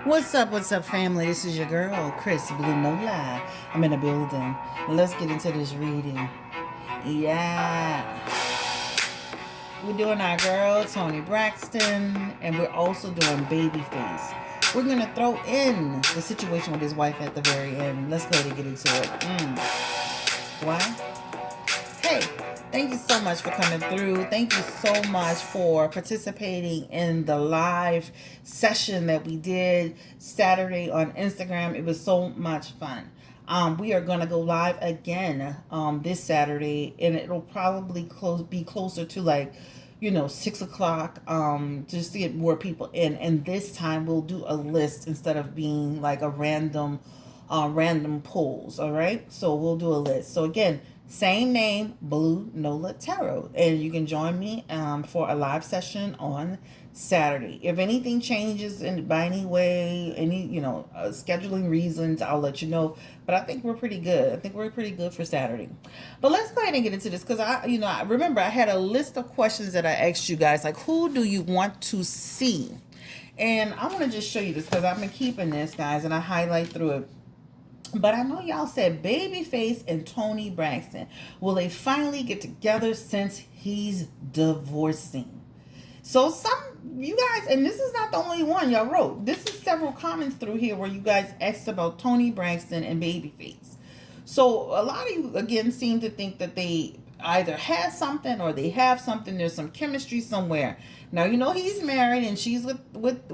What's up, family? This is your girl, Chris Blue Nola. I'm in the building. Let's get into this reading. Yeah. We're doing our girl, Toni Braxton, and we're also doing Babyface. We're going to throw in the situation with his wife at the very end. Let's go ahead and get into it. Why? Hey, thank you so much for coming through. Thank you so much for participating in the live session that we did Saturday on Instagram. It was so much fun. We are going to go live again this Saturday, and it'll probably be closer to 6 o'clock, just to get more people in. And this time we'll do a list instead of being like a random polls. All right, so we'll do a list. So again, same name, Blue Nola Tarot, and you can join me for a live session on Saturday. If anything changes by any way, any scheduling reasons, I'll let you know. But I think we're pretty good. I think we're pretty good for Saturday. But let's go ahead and get into this because I remember I had a list of questions that I asked you guys, like who do you want to see, and I want to just show you this because I've been keeping this, guys, and I highlight through it. But I know y'all said Babyface and Toni Braxton. Will they finally get together since he's divorcing? So some you guys, and this is not the only one y'all wrote. This is several comments through here where you guys asked about Toni Braxton and Babyface. So a lot of you again seem to think that they either had something or they have something. There's some chemistry somewhere. Now he's married and she's with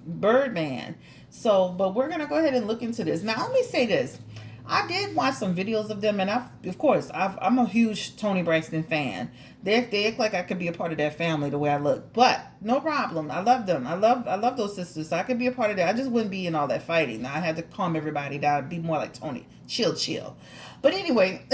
Birdman. So, but we're gonna go ahead and look into this. Now, let me say this: I did watch some videos of them, and I'm a huge Toni Braxton fan. They act like I could be a part of that family the way I look, but no problem. I love them. I love those sisters. So I could be a part of that. I just wouldn't be in all that fighting. Now I had to calm everybody down. Be more like Toni, chill. But anyway.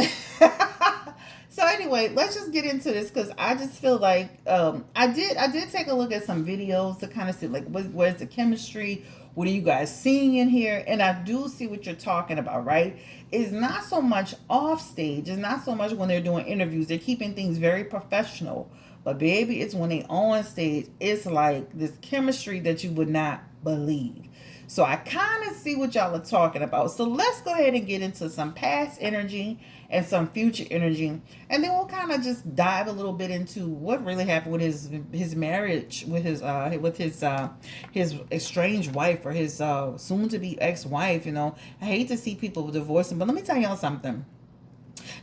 So anyway, let's just get into this because I just feel like I did take a look at some videos to kind of see like where's the chemistry, what are you guys seeing in here, and I do see what you're talking about, right? It's not so much off stage, it's not so much when they're doing interviews, they're keeping things very professional, but baby, it's when they on stage, it's like this chemistry that you would not believe. So I kind of see what y'all are talking about. So let's go ahead and get into some past energy and some future energy, and then we'll kind of just dive a little bit into what really happened with his marriage with his estranged wife or his soon to be ex-wife. I hate to see people divorcing, but let me tell y'all something.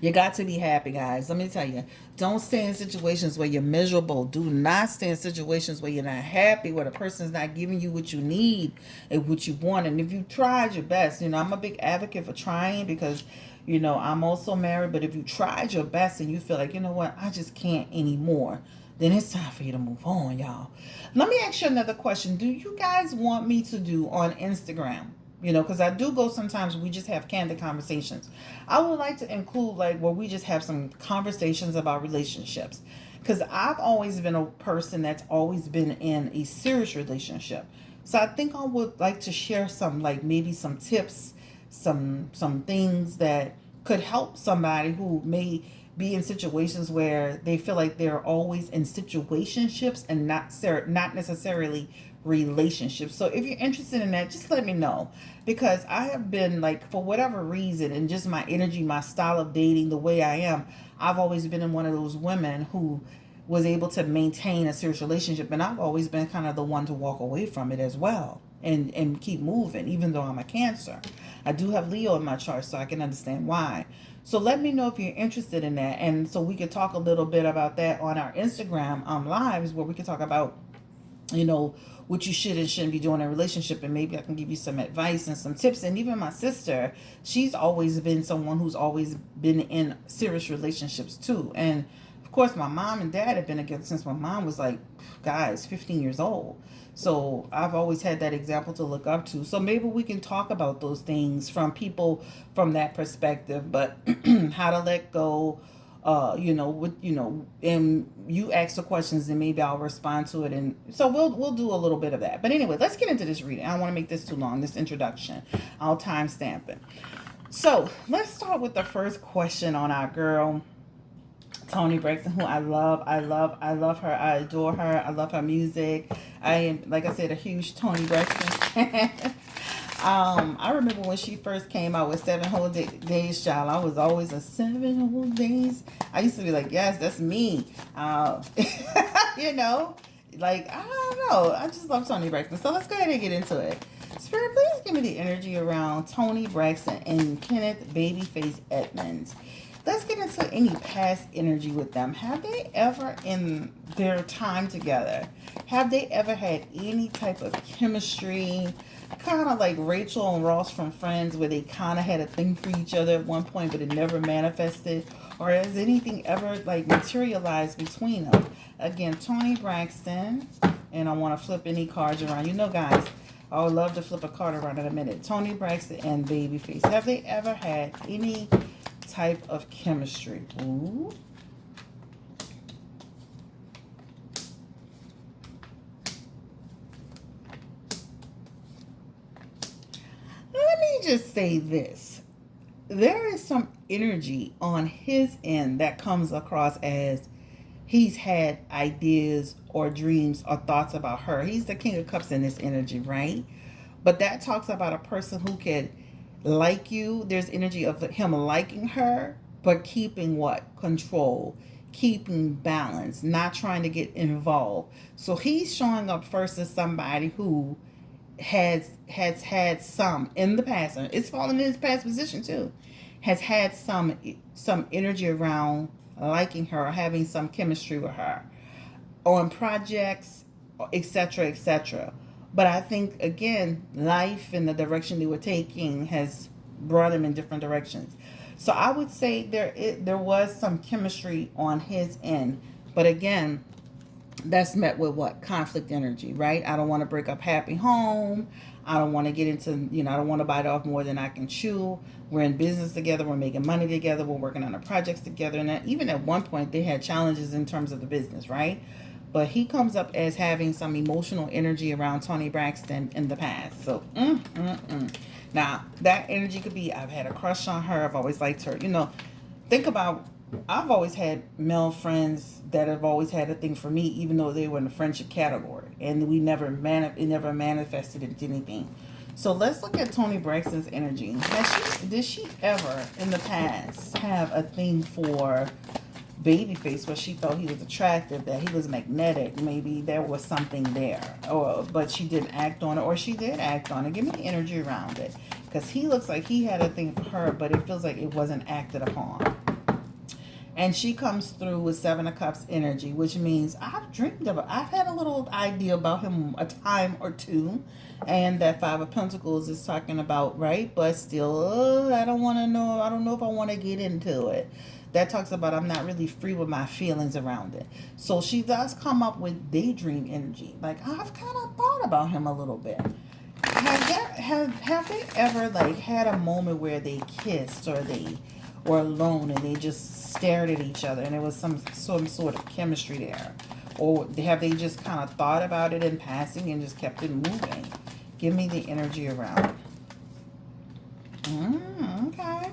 You got to be happy, guys. Let me tell you, don't stay in situations where you're miserable. Do not stay in situations where you're not happy, where the person's not giving you what you need and what you want. And if you tried your best, I'm a big advocate for trying because, I'm also married. But if you tried your best and you feel like, what, I just can't anymore, then it's time for you to move on, y'all. Let me ask you another question. Do you guys want me to do on Instagram? Because I do go sometimes, we just have candid conversations. I would like to include like where we just have some conversations about relationships. Because I've always been a person that's always been in a serious relationship. So I think I would like to share some, like maybe some tips, some things that could help somebody who may be in situations where they feel like they're always in situationships and not necessarily relationships. So if you're interested in that, just let me know, because I have been like, for whatever reason, and just my energy, my style of dating, the way I am, I've always been in one of those women who was able to maintain a serious relationship, and I've always been kind of the one to walk away from it as well and keep moving, even though I'm a Cancer. I do have Leo in my chart, so I can understand why. So let me know if you're interested in that, and so we could talk a little bit about that on our Instagram lives, where we could talk about what you should and shouldn't be doing in a relationship, and maybe I can give you some advice and some tips. And even my sister, she's always been someone who's always been in serious relationships too. And of course my mom and dad have been together since my mom was like, guys, 15 years old. So I've always had that example to look up to. So maybe we can talk about those things from people from that perspective, but how to let go, and you ask the questions and maybe I'll respond to it. And so we'll do a little bit of that. But anyway, let's get into this reading. I don't want to make this too long, this introduction. I'll timestamp it. So let's start with the first question on our girl, Toni Braxton, who I love her. I adore her. I love her music. I am, like I said, a huge Toni Braxton fan. I remember when she first came out with Seven Whole Days, child. I was always a 7 whole days. I used to be like, yes, that's me. You know, like, I don't know. I just love Toni Braxton. So let's go ahead and get into it. Spirit, please give me the energy around Toni Braxton and Kenneth Babyface Edmonds. Let's get into any past energy with them. Have they ever, in their time together, have they ever had any type of chemistry? Kind of like Rachel and Ross from Friends, where they kind of had a thing for each other at one point, but it never manifested? Or has anything ever like materialized between them? Again, Toni Braxton, and I want to flip any cards around. You know, guys, I would love to flip a card around in a minute. Toni Braxton and Babyface. Have they ever had any type of chemistry? Ooh. Let me just say this. There is some energy on his end that comes across as he's had ideas or dreams or thoughts about her. He's the King of Cups in this energy, right? But that talks about a person who could like you. There's energy of him liking her, but keeping what? Control, keeping balance, not trying to get involved. So he's showing up first as somebody who has had some in the past, and it's fallen in his past position too, has had some energy around liking her or having some chemistry with her on projects, etc., etc. But I think, again, life and the direction they were taking has brought him in different directions. So I would say there was some chemistry on his end, but again, that's met with what? Conflict energy, right? I don't want to break up happy home. I don't want to get into, I don't want to bite off more than I can chew. We're in business together. We're making money together. We're working on the projects together. And even at one point, they had challenges in terms of the business, right? But he comes up as having some emotional energy around Toni Braxton in the past. So, Now, that energy could be, I've had a crush on her. I've always liked her. Think about, I've always had male friends that have always had a thing for me, even though they were in the friendship category, and we never it never manifested into anything. So let's look at Toni Braxton's energy. Did she ever in the past have a thing for Babyface where she felt he was attractive, that he was magnetic? Maybe there was something there, but she didn't act on it, or she did act on it. Give me the energy around it, because he looks like he had a thing for her, but it feels like it wasn't acted upon. And she comes through with Seven of Cups energy, which means I've had a little idea about him a time or two. And that Five of Pentacles is talking about, right? But still, I don't want to know. I don't know if I want to get into it. That talks about I'm not really free with my feelings around it. So she does come up with daydream energy. Like, I've kind of thought about him a little bit. Have they ever like had a moment where they kissed, or they were alone and they just stared at each other and there was some sort of chemistry there? Or have they just kind of thought about it in passing and just kept it moving? Give me the energy around it. Okay.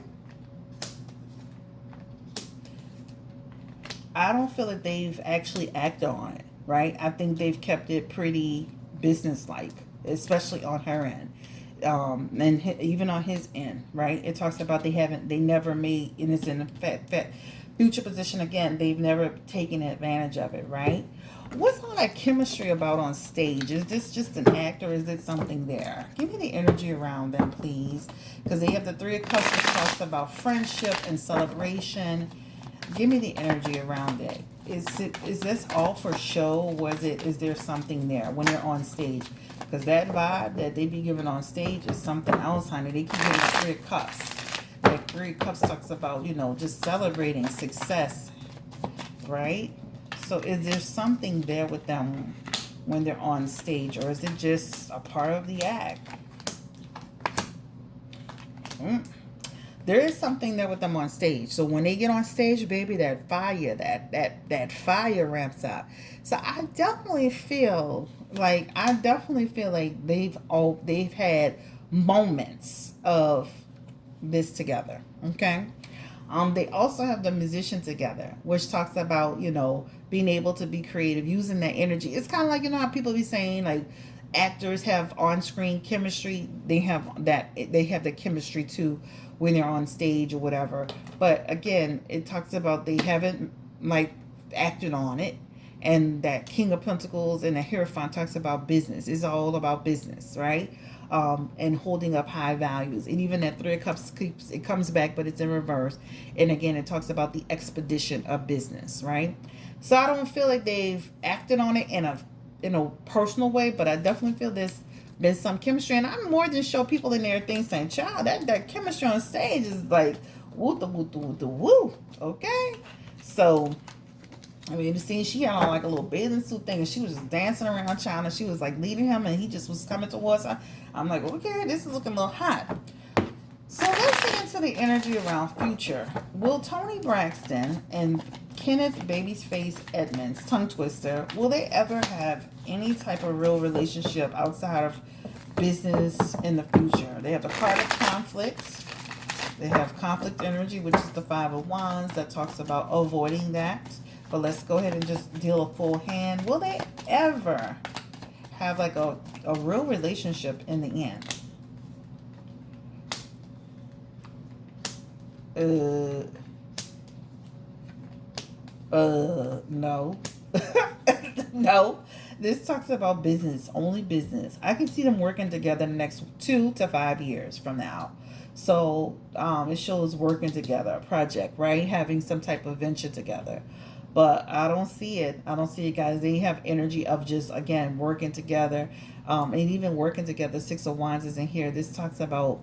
I don't feel that they've actually acted on it, right? I think they've kept it pretty businesslike, especially on her end. And even on his end, right? It talks about they never made, and it's in a future position again, they've never taken advantage of it, right? What's all that chemistry about on stage? Is this just an act, or is it something there? Give me the energy around them, please. Because they have the Three of Cups, which talks about friendship and celebration. Give me the energy around it. Is this all for show? Is there something there when they're on stage? Because that vibe that they be giving on stage is something else, honey. They keep getting the Three of Cups. That Three of Cups talks about, just celebrating success, right? So is there something there with them when they're on stage, or is it just a part of the act? There is something there with them on stage. So when they get on stage, baby, that fire, that fire ramps up. So I definitely feel like they've had moments of this together. Okay. They also have the musician together, which talks about, being able to be creative, using that energy. It's kind of like, how people be saying, like, actors have on-screen chemistry. They have the chemistry too when they're on stage or whatever. But again, it talks about they haven't, like, acted on it. And that King of Pentacles and the Hierophant talks about business. It's all about business, right? And holding up high values. And even that Three of Cups it comes back, but it's in reverse. And again, it talks about the expedition of business, right? So I don't feel like they've acted on it in a personal way, but I definitely feel there's been some chemistry. And I'm more than sure people in there think saying, child, that chemistry on stage is like woo the woo the woo the woo. Okay? So I mean, the scene she had on like a little bathing suit thing, and she was just dancing around China. She was like leading him, and he just was coming towards her. I'm like, okay, this is looking a little hot. So let's get into the energy around future. Will Toni Braxton and Kenneth Babyface Edmonds, tongue twister, will they ever have any type of real relationship outside of business in the future? They have the card of conflict. They have conflict energy, which is the Five of Wands that talks about avoiding that. But let's go ahead and just deal a full hand. Will they ever have like a real relationship in the end? No. No. This talks about business, only business. I can see them working together the next 2 to 5 years from now. So it shows working together, a project, right? Having some type of venture together. But I don't see it. I don't see it, guys. They have energy of just, again, working together. And even working together. Six of Wands is in here. This talks about,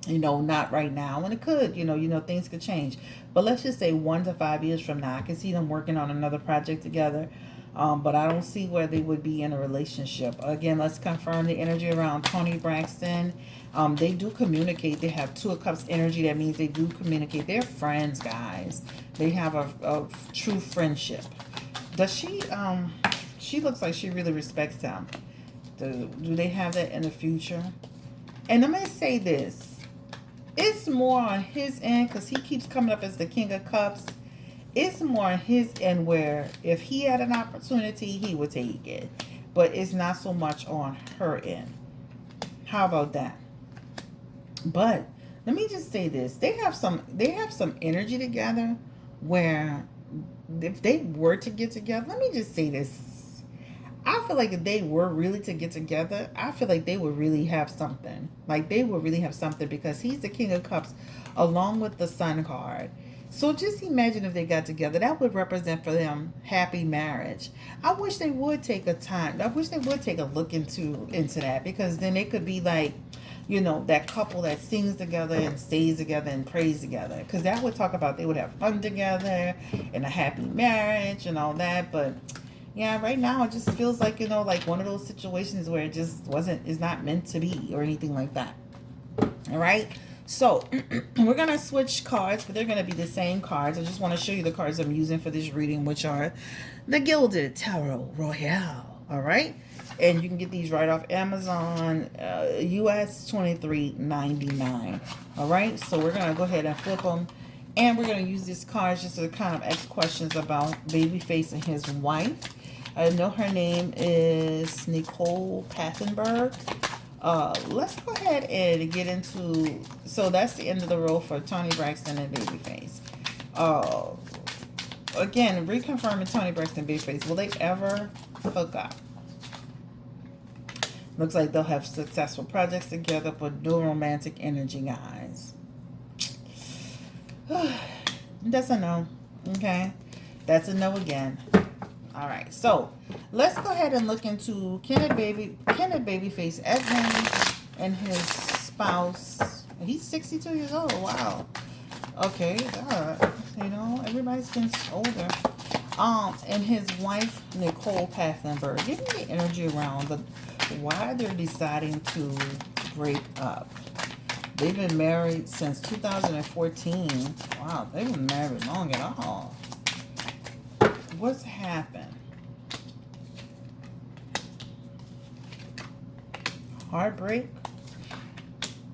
not right now. And it could, things could change. But let's just say 1 to 5 years from now, I can see them working on another project together. But I don't see where they would be in a relationship. Again, let's confirm the energy around Toni Braxton. They do communicate. They have Two of Cups energy. That means they do communicate. They're friends, guys. They have a true friendship. Does she looks like she really respects him. Do they have that in the future? And I'm going to say this. It's more on his end because he keeps coming up as the King of Cups. It's more on his end where if he had an opportunity, he would take it. But it's not so much on her end. How about that? But let me just say this. They have some energy together where if they were to get together, let me just say this. I feel like if they were really to get together, I feel like they would really have something. Like they would really have something because he's the King of Cups along with the Sun card. So just imagine if they got together. That would represent for them happy marriage. I wish they would take a time. I wish they would take a look into that because then they could be like, that couple that sings together and stays together and prays together. Because that would talk about they would have fun together and a happy marriage and all that. But yeah, right now it just feels like, like one of those situations where it just is not meant to be or anything like that. All right. So we're going to switch cards, but they're going to be the same cards. I just want to show you the cards I'm using for this reading, which are the Gilded Tarot Royale. All right. And you can get these right off Amazon, US $23.99. All right. So we're going to go ahead and flip them. And we're going to use these cards just to kind of ask questions about Babyface and his wife. I know her name is Nicole Pathenberg. Let's go ahead and get into, so that's the end of the row for Toni Braxton and Babyface. Again, reconfirming Toni Braxton and Babyface. Will they ever hook up? Looks like they'll have successful projects together, but no romantic energy, guys. That's a no. Okay. That's a no again. All right, so let's go ahead and look into Kenneth Babyface Edmonds and his spouse. He's 62 years old. Wow. Okay, everybody's getting older. And his wife Nicole Pathenberg. Give me the energy around why they're deciding to break up. They've been married since 2014. Wow, they've been married long at all. What's happened? Heartbreak,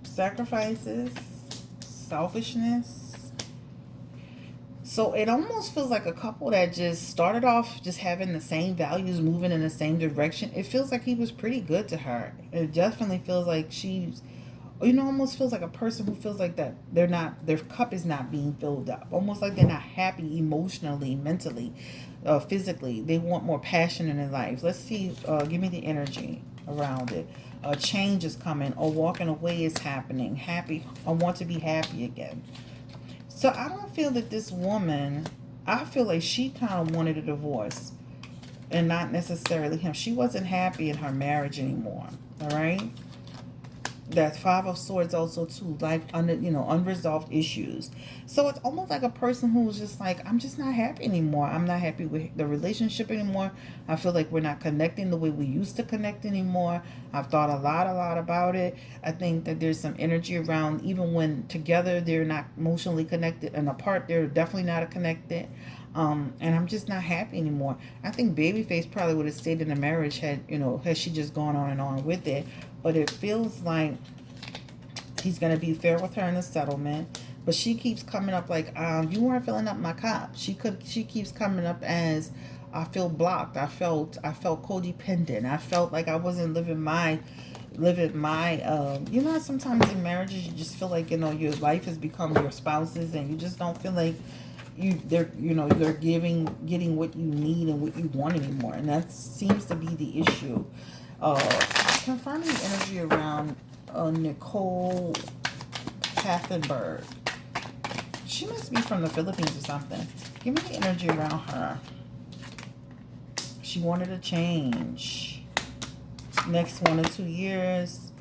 sacrifices, selfishness, So it almost feels like a couple that just started off just having the same values, moving in the same direction. It feels like he was pretty good to her. It definitely feels like she's, almost feels like a person who feels like that their cup is not being filled up. Almost like they're not happy emotionally, mentally, physically. They want more passion in their life. Let's see, give me the energy around it. A change is coming, or walking away is happening. Happy, I want to be happy again. So I don't feel that this woman, I feel like she kind of wanted a divorce and not necessarily him. She wasn't happy in her marriage anymore. All right. That Five of Swords also too, like unresolved issues. So it's almost like a person who's just like, I'm just not happy anymore. I'm not happy with the relationship anymore. I feel like we're not connecting the way we used to connect anymore. I've thought a lot about it. I think that there's some energy around, even when together they're not emotionally connected, and apart they're definitely not connected. And I'm just not happy anymore. I think Babyface probably would have stayed in the marriage had she just gone on and on with it. But it feels like he's going to be fair with her in the settlement. But she keeps coming up like, you weren't filling up my cup. She keeps coming up as, I feel blocked. I felt codependent. I felt like I wasn't living my sometimes in marriages you just feel like your life has become your spouse's, and you just don't feel like you're getting what you need and what you want anymore. And that seems to be the issue. Confirming the energy around Nicole Pathenberg. She must be from the Philippines or something. Give me the energy around her. She wanted a change. Next 1 or 2 years.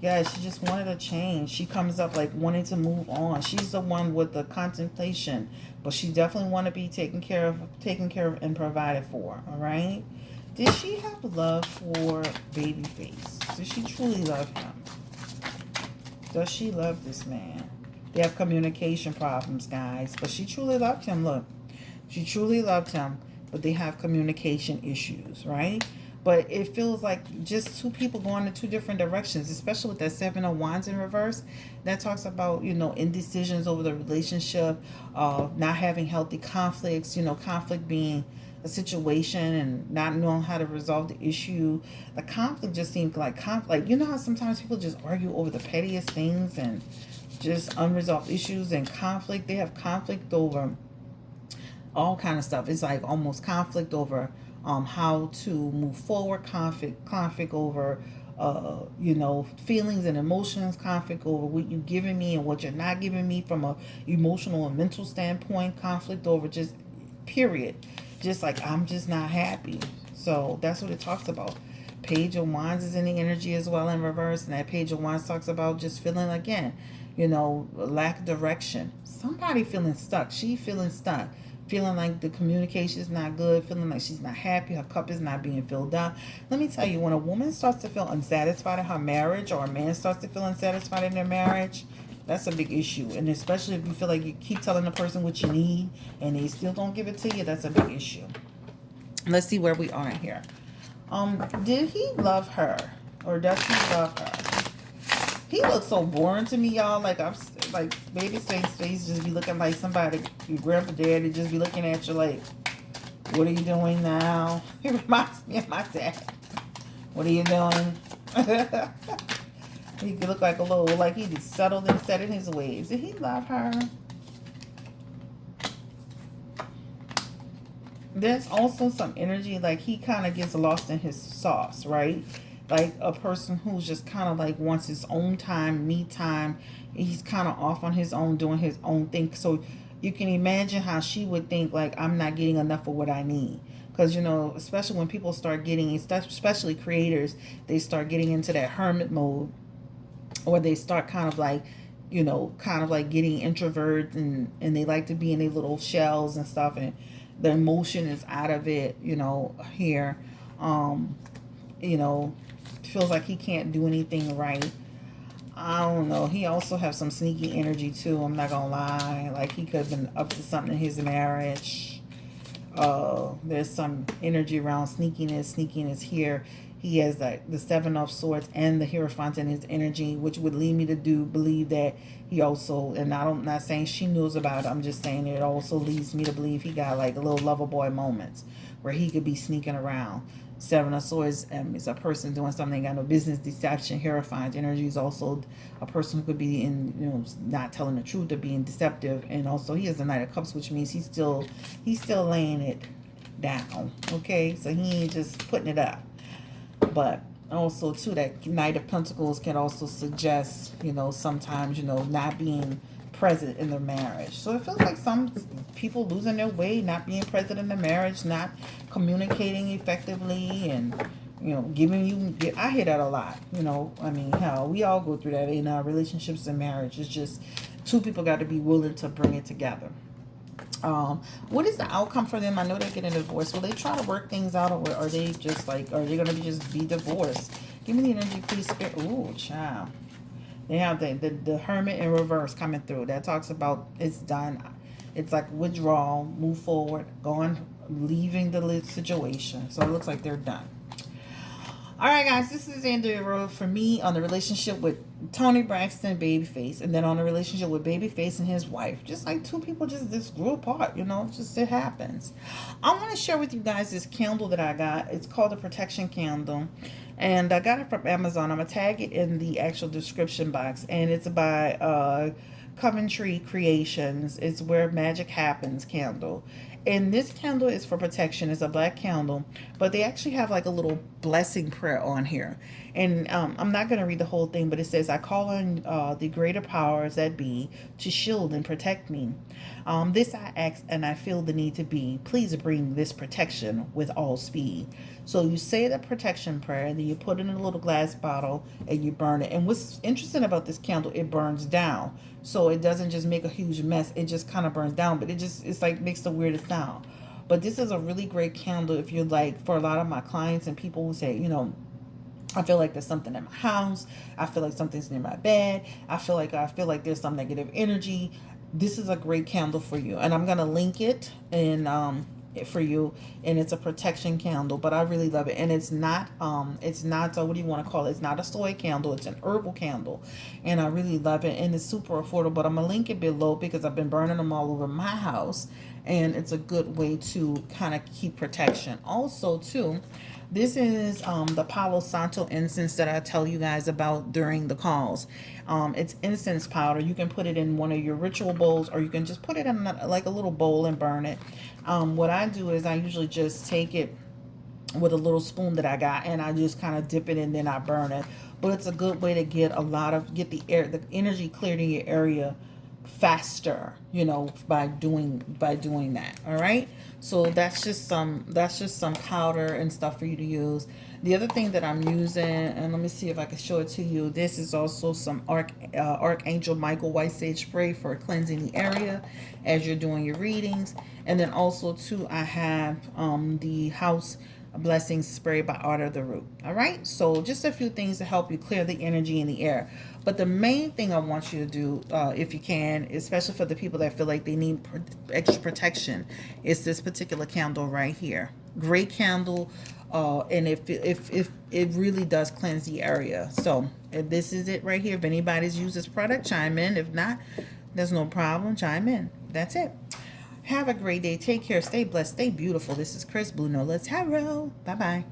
Yeah, she just wanted a change. She comes up like wanting to move on. She's the one with the contemplation. But she definitely want to be taken care of and provided for. All right? Did she have love for Babyface? Does she truly love him? Does she love this man? They have communication problems, guys. But she truly loved him. Look, she truly loved him. But they have communication issues, right? But it feels like just two people going in two different directions, especially with that Seven of Wands in reverse. That talks about, indecisions over the relationship, not having healthy conflicts, conflict being a situation and not knowing how to resolve the issue. The conflict just seems like conflict. You know how sometimes people just argue over the pettiest things and just unresolved issues and conflict. They have conflict over all kind of stuff. It's like almost conflict over how to move forward, conflict over feelings and emotions, conflict over what you giving me and what you're not giving me from a emotional and mental standpoint, conflict over just period. Just like, I'm just not happy. So that's what it talks about. Page of Wands is in the energy as well in reverse. And that Page of Wands talks about just feeling, again, lack of direction. Somebody feeling stuck. She feeling stuck. Feeling like the communication is not good. Feeling like she's not happy. Her cup is not being filled up. Let me tell you, when a woman starts to feel unsatisfied in her marriage, or a man starts to feel unsatisfied in their marriage, that's a big issue. And especially if you feel like you keep telling the person what you need and they still don't give it to you, that's a big issue. Let's see where we are here. Did he love her? Or does he love her? He looks so boring to me, y'all. Like, Babyface's face just be looking like somebody, your grandpa daddy just be looking at you like, what are you doing now? He reminds me of my dad. What are you doing? He could look like a little, like he just settled and set in his ways. Did he love her? There's also some energy like he kind of gets lost in his sauce, right? Like a person who's just kind of like wants his own time, me time. He's kind of off on his own, doing his own thing. So you can imagine how she would think like, I'm not getting enough of what I need. Because, especially when people start getting, especially creators, they start getting into that hermit mode. Or they start kind of like getting introverts and they like to be in their little shells and stuff, and the emotion is out of it, here. Feels like he can't do anything right. I don't know. He also has some sneaky energy too, I'm not gonna lie. Like he could have been up to something in his marriage. There's some energy around sneakiness here. He has like the Seven of Swords and the Hierophant in his energy, which would lead me to believe that he also, and I'm not saying she knows about it, I'm just saying it also leads me to believe he got like a little lover boy moments where he could be sneaking around. Seven of Swords is a person doing something, got no business. Deception, Hierophant energy is also a person who could be in, not telling the truth or being deceptive. And also he has the Knight of Cups, which means he's still laying it down. Okay, so he ain't just putting it up. But also too, that Knight of Pentacles can also suggest, sometimes, not being present in their marriage. So it feels like some people losing their way, not being present in the marriage, not communicating effectively, and giving you, I hear that a lot. I mean, hell, we all go through that in our relationships and marriage. It's just two people got to be willing to bring it together. What is the outcome for them? I know they're getting divorced. Will they try to work things out, or are they just like, are they going to just be divorced? Give me the energy, please, spirit. Ooh, child. They have the Hermit in reverse coming through. That talks about it's done. It's like withdrawal, move forward, leaving the situation. So it looks like they're done. All right, guys, this is the end of the road for me on the relationship with Toni Braxton, Babyface, and then on the relationship with Babyface and his wife. Just like two people just grew apart, just it happens. I want to share with you guys this candle that I got. It's called a protection candle, and I got it from Amazon. I'm going to tag it in the actual description box, and it's by Coventry Creations. It's Where Magic Happens candle. And this candle is for protection. It's a black candle, but they actually have like a little blessing prayer on here. And I'm not going to read the whole thing, but it says, I call on the greater powers that be to shield and protect me. This I ask and I feel the need to be. Please bring this protection with all speed. So you say the protection prayer, and then you put it in a little glass bottle and you burn it. And what's interesting about this candle, it burns down. So it doesn't just make a huge mess. It just kind of burns down, but it's like makes the weirdest sound. But this is a really great candle if you're like, for a lot of my clients and people who say, I feel like there's something in my house. I feel like something's near my bed. I feel like there's some negative energy. This is a great candle for you. And I'm going to link it for you, and it's a protection candle, but I really love it. And it's not what do you want to call it? It's not a soy candle, it's an herbal candle, and I really love it, and it's super affordable. But I'm gonna link it below because I've been burning them all over my house, and it's a good way to kind of keep protection. Also too, this is the Palo Santo incense that I tell you guys about during the calls. It's incense powder. You can put it in one of your ritual bowls, or you can just put it in like a little bowl and burn it. What I do is I usually just take it with a little spoon that I got, and I just kind of dip it and then I burn it. But it's a good way to get the energy cleared in your area faster, by doing that. All right, so that's just some powder and stuff for you to use. The other thing that I'm using, and let me see if I can show it to you, this is also some Archangel Michael White Sage spray for cleansing the area as you're doing your readings. And then also too, I have the House Blessing spray by Art of the Root. All right, so just a few things to help you clear the energy in the air. But the main thing I want you to do, if you can, especially for the people that feel like they need extra protection, is this particular candle right here. Great candle, and if it really does cleanse the area. So if this is it right here. If anybody's used this product, chime in. If not, there's no problem. Chime in. That's it. Have a great day. Take care. Stay blessed. Stay beautiful. This is Chris Blue Nola Tarot. Bye-bye.